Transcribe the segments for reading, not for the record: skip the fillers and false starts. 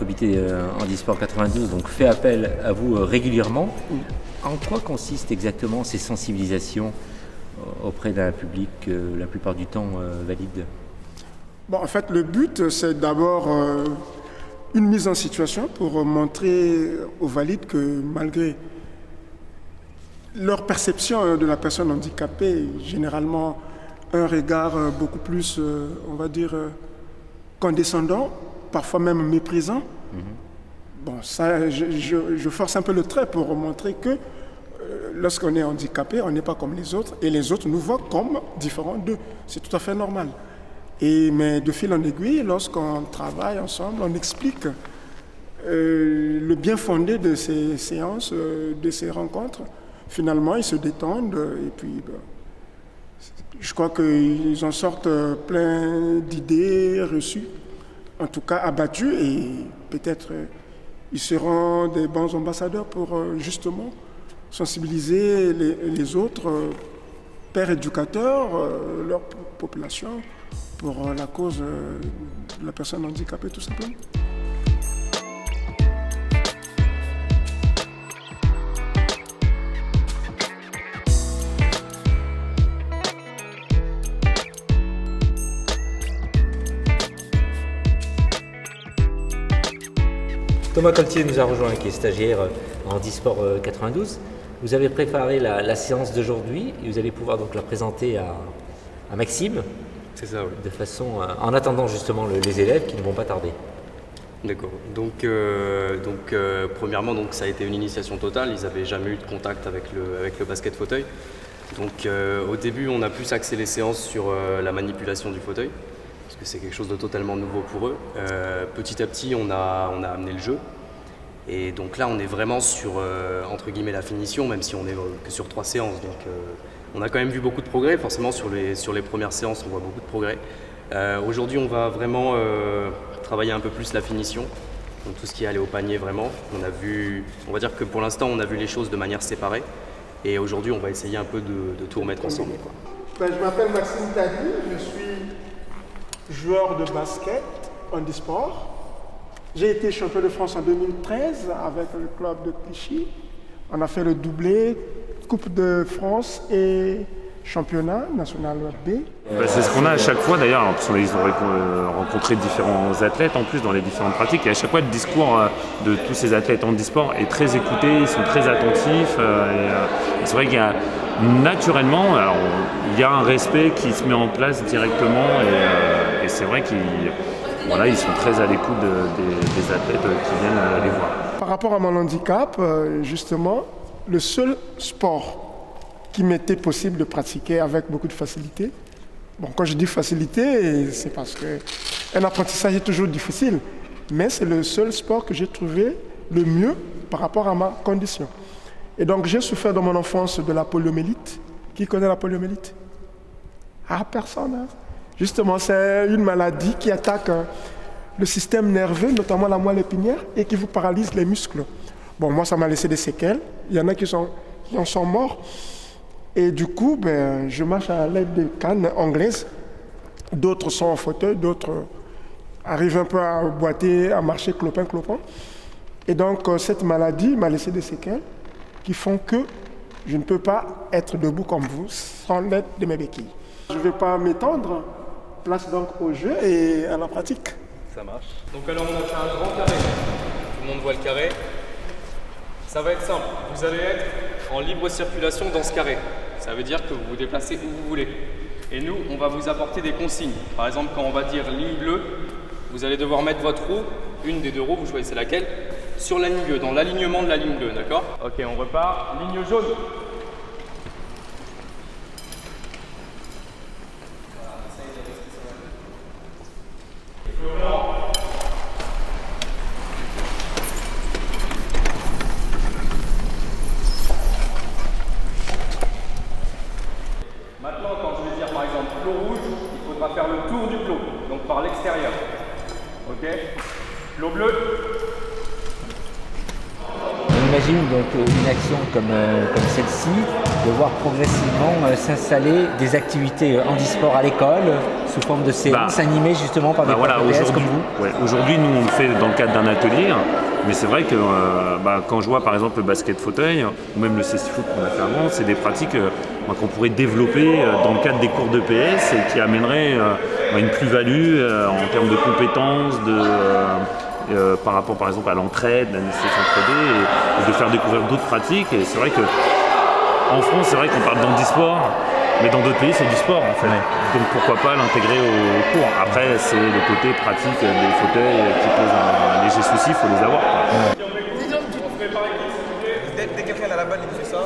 comité Handisport 92 donc, fait appel à vous régulièrement. En quoi consistent exactement ces sensibilisations auprès d'un public la plupart du temps valide? Bon, en fait, le but, c'est d'abord une mise en situation pour montrer aux valides que malgré leur perception de la personne handicapée, généralement un regard beaucoup plus, on va dire, condescendant, parfois même méprisant. Bon, ça, je force un peu le trait pour montrer que lorsqu'on est handicapé, on n'est pas comme les autres, et les autres nous voient comme différents d'eux. C'est tout à fait normal. Mais de fil en aiguille, lorsqu'on travaille ensemble, on explique le bien fondé de ces séances, de ces rencontres. Finalement, ils se détendent et puis je crois qu'ils en sortent plein d'idées reçues, en tout cas abattues, et peut-être ils seront des bons ambassadeurs pour justement sensibiliser les autres pères éducateurs, leur population, pour la cause de la personne handicapée, tout simplement. Thomas Coltier nous a rejoint, qui est stagiaire en Handisport 92. Vous avez préparé la séance d'aujourd'hui et vous allez pouvoir donc la présenter à Maxime. C'est ça, oui. De façon, en attendant justement les élèves qui ne vont pas tarder. D'accord. Donc, premièrement, donc, ça a été une initiation totale. Ils n'avaient jamais eu de contact avec le basket fauteuil. Donc, au début, on a plus axé les séances sur la manipulation du fauteuil, parce que c'est quelque chose de totalement nouveau pour eux. Petit à petit, on a amené le jeu. Et donc là, on est vraiment sur, entre guillemets, la finition, même si on est que sur 3 séances. Donc, on a quand même vu beaucoup de progrès. Forcément, sur les premières séances, on voit beaucoup de progrès. Aujourd'hui, on va vraiment travailler un peu plus la finition. Donc, tout ce qui est allé au panier, vraiment. On va dire que pour l'instant, on a vu les choses de manière séparée. Et aujourd'hui, on va essayer un peu de tout remettre ensemble, quoi. Je m'appelle Maxime Tadi, je suis joueur de basket handisport. J'ai été champion de France en 2013 avec le club de Clichy. On a fait le doublé, Coupe de France et championnat national B. C'est ce qu'on a à chaque fois d'ailleurs, ils ont rencontré différents athlètes en plus dans les différentes pratiques, et à chaque fois le discours de tous ces athlètes handisport est très écouté, ils sont très attentifs, et c'est vrai qu'il y a naturellement, alors, il y a un respect qui se met en place directement, et c'est vrai qu'ils sont très à l'écoute des athlètes qui viennent les voir. Par rapport à mon handicap, justement, le seul sport qui m'était possible de pratiquer avec beaucoup de facilité. Bon, quand je dis facilité, c'est parce qu'un apprentissage est toujours difficile, mais c'est le seul sport que j'ai trouvé le mieux par rapport à ma condition. Et donc j'ai souffert dans mon enfance de la poliomyélite. Qui connaît la poliomyélite? Ah, personne. Hein? Justement, c'est une maladie qui attaque le système nerveux, notamment la moelle épinière, et qui vous paralyse les muscles. Bon, moi, ça m'a laissé des séquelles. Il y en a qui en sont morts. Et du coup, je marche à l'aide de cannes anglaises. D'autres sont en fauteuil, d'autres arrivent un peu à boiter, à marcher clopin-clopin. Et donc, cette maladie m'a laissé des séquelles qui font que je ne peux pas être debout comme vous sans l'aide de mes béquilles. Je ne vais pas m'étendre. Place donc au jeu et à la pratique. Ça marche. Donc alors on a fait un grand carré. Tout le monde voit le carré. Ça va être simple. Vous allez être en libre circulation dans ce carré. Ça veut dire que vous vous déplacez où vous voulez. Et nous, on va vous apporter des consignes. Par exemple, quand on va dire ligne bleue, vous allez devoir mettre votre roue, une des deux roues, vous choisissez laquelle, sur la ligne bleue, dans l'alignement de la ligne bleue, d'accord? Ok, on repart. Ligne jaune. Maintenant, quand je vais dire par exemple plot rouge, il faudra faire le tour du plot, donc par l'extérieur. Ok? Plot bleu. j'imagine donc une action comme celle-ci, de voir progressivement s'installer des activités handisport à l'école, sous forme de séances animées justement par des profs comme vous. Aujourd'hui, nous, on le fait dans le cadre d'un atelier, mais c'est vrai que quand je vois par exemple le basket fauteuil, ou même le cestifoot qu'on a fait avant, c'est des pratiques qu'on pourrait développer dans le cadre des cours de PS et qui amèneraient une plus-value en termes de compétences, par rapport par exemple à l'entraide, la nécessité d'entraider et de faire découvrir d'autres pratiques. Et c'est vrai que en France, c'est vrai qu'on parle d'handisport, mais dans d'autres pays, c'est du sport en fait. Ouais. Donc pourquoi pas l'intégrer au cours. Après, c'est le côté pratique des fauteuils qui pose un léger souci, il faut les avoir. Ouais. Dès que quelqu'un a la balle, il fait ça.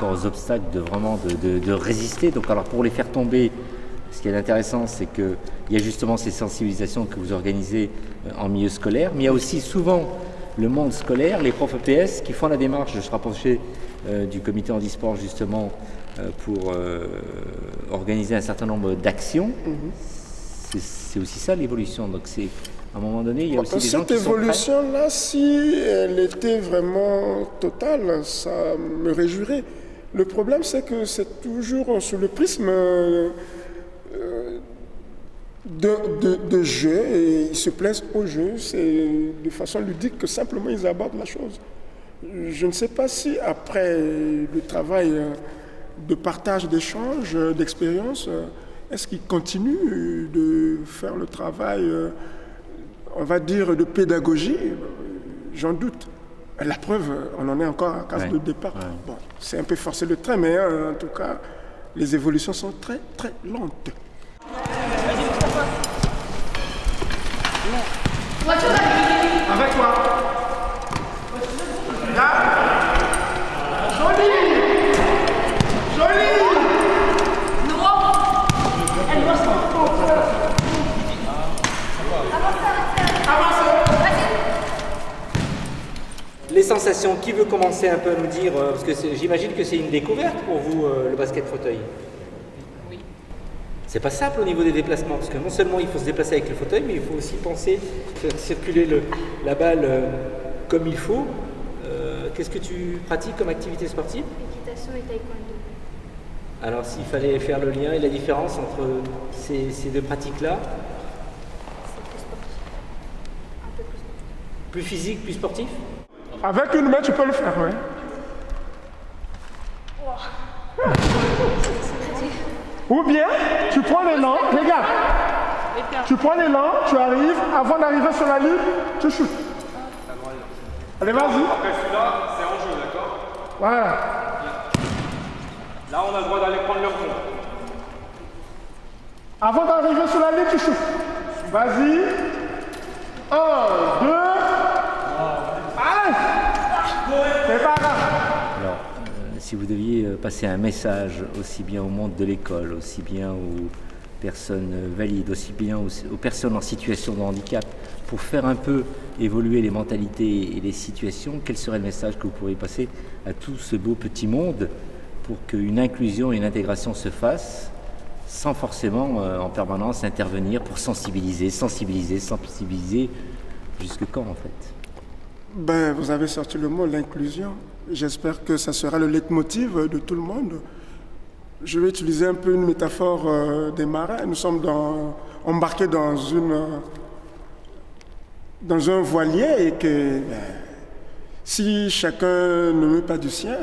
Aux obstacles de résister. Donc alors pour les faire tomber, ce qui est intéressant, c'est qu'il y a justement ces sensibilisations que vous organisez en milieu scolaire, mais il y a aussi souvent le monde scolaire, les profs EPS qui font la démarche de se rapprocher du comité handisport justement pour organiser un certain nombre d'actions. C'est aussi ça l'évolution. Donc c'est à un moment donné, il y a aussi des gens qui sont prêts. Cette évolution-là, si elle était vraiment totale, ça me réjouirait. Le problème, c'est que c'est toujours sur le prisme de jeu, et ils se plaisent au jeu. C'est de façon ludique que simplement ils abordent la chose. Je ne sais pas si après le travail de partage, d'échange, d'expérience, est-ce qu'ils continuent de faire le travail, on va dire, de pédagogie? J'en doute. La preuve, on en est encore à case de départ. Ouais. Bon, c'est un peu forcé le trait, mais en tout cas, les évolutions sont très, très lentes. Avec toi. Là. Joli. Joli. Elle doit Les sensations, qui veut commencer un peu à nous dire, parce que j'imagine que c'est une découverte pour vous, le basket fauteuil. Oui. C'est pas simple au niveau des déplacements, parce que non seulement il faut se déplacer avec le fauteuil, mais il faut aussi penser faire circuler la balle comme il faut. Qu'est-ce que tu pratiques comme activité sportive? Équitation et taekwondo. Alors s'il fallait faire le lien et la différence entre ces deux pratiques-là? C'est plus sportif. Un peu plus sportif. Plus physique, plus sportif? Avec une main, tu peux le faire, oui. Ou bien, tu prends l'élan, regarde. Tu prends l'élan, tu arrives, avant d'arriver sur la ligne, tu shootes. Allez, vas-y. Après celui-là, c'est en jeu, d'accord? Voilà. Là, on a le droit d'aller prendre le fond. Avant d'arriver sur la ligne, tu shootes. Vas-y. 1, 2. C'est pas grave. Alors, si vous deviez passer un message aussi bien au monde de l'école, aussi bien aux personnes valides, aussi bien aux personnes en situation de handicap, pour faire un peu évoluer les mentalités et les situations, quel serait le message que vous pourriez passer à tout ce beau petit monde pour qu'une inclusion et une intégration se fassent sans forcément en permanence intervenir pour sensibiliser, jusque quand en fait? Ben, vous avez sorti le mot, l'inclusion. J'espère que ça sera le leitmotiv de tout le monde. Je vais utiliser un peu une métaphore des marins. Nous sommes embarqués dans un voilier et que si chacun ne met pas du sien,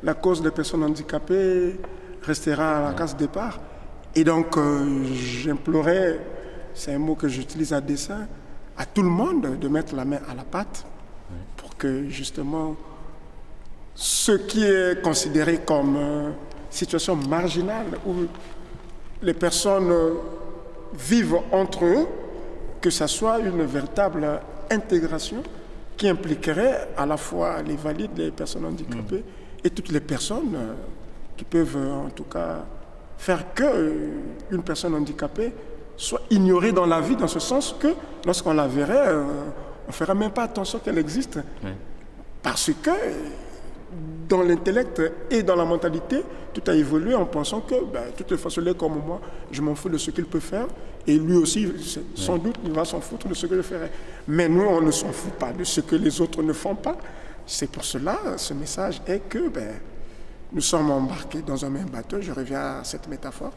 la cause des personnes handicapées restera à la case départ. Et donc, j'implorais, c'est un mot que j'utilise à dessein, à tout le monde de mettre la main à la pâte pour que justement ce qui est considéré comme situation marginale où les personnes vivent entre eux, que ça soit une véritable intégration qui impliquerait à la fois les valides, les personnes handicapées et toutes les personnes qui peuvent en tout cas faire qu'une personne handicapée soit ignorée dans la vie, dans ce sens que lorsqu'on la verrait, on ne ferait même pas attention qu'elle existe. Ouais. Parce que dans l'intellect et dans la mentalité, tout a évolué en pensant que toutes les façonniers comme moi, je m'en fous de ce qu'il peut faire et lui aussi, sans doute, il va s'en foutre de ce que je ferai. Mais nous, on ne s'en fout pas de ce que les autres ne font pas. C'est pour cela, ce message est que nous sommes embarqués dans un même bateau, je reviens à cette métaphore,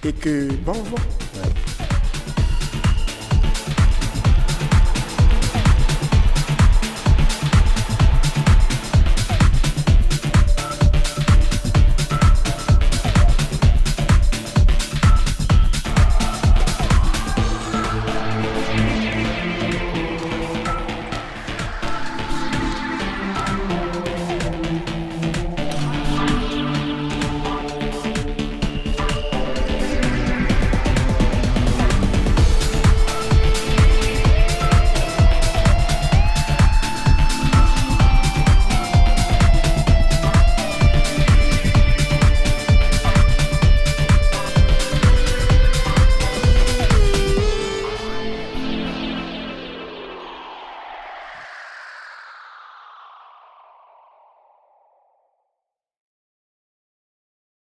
et que bon vent. Ouais.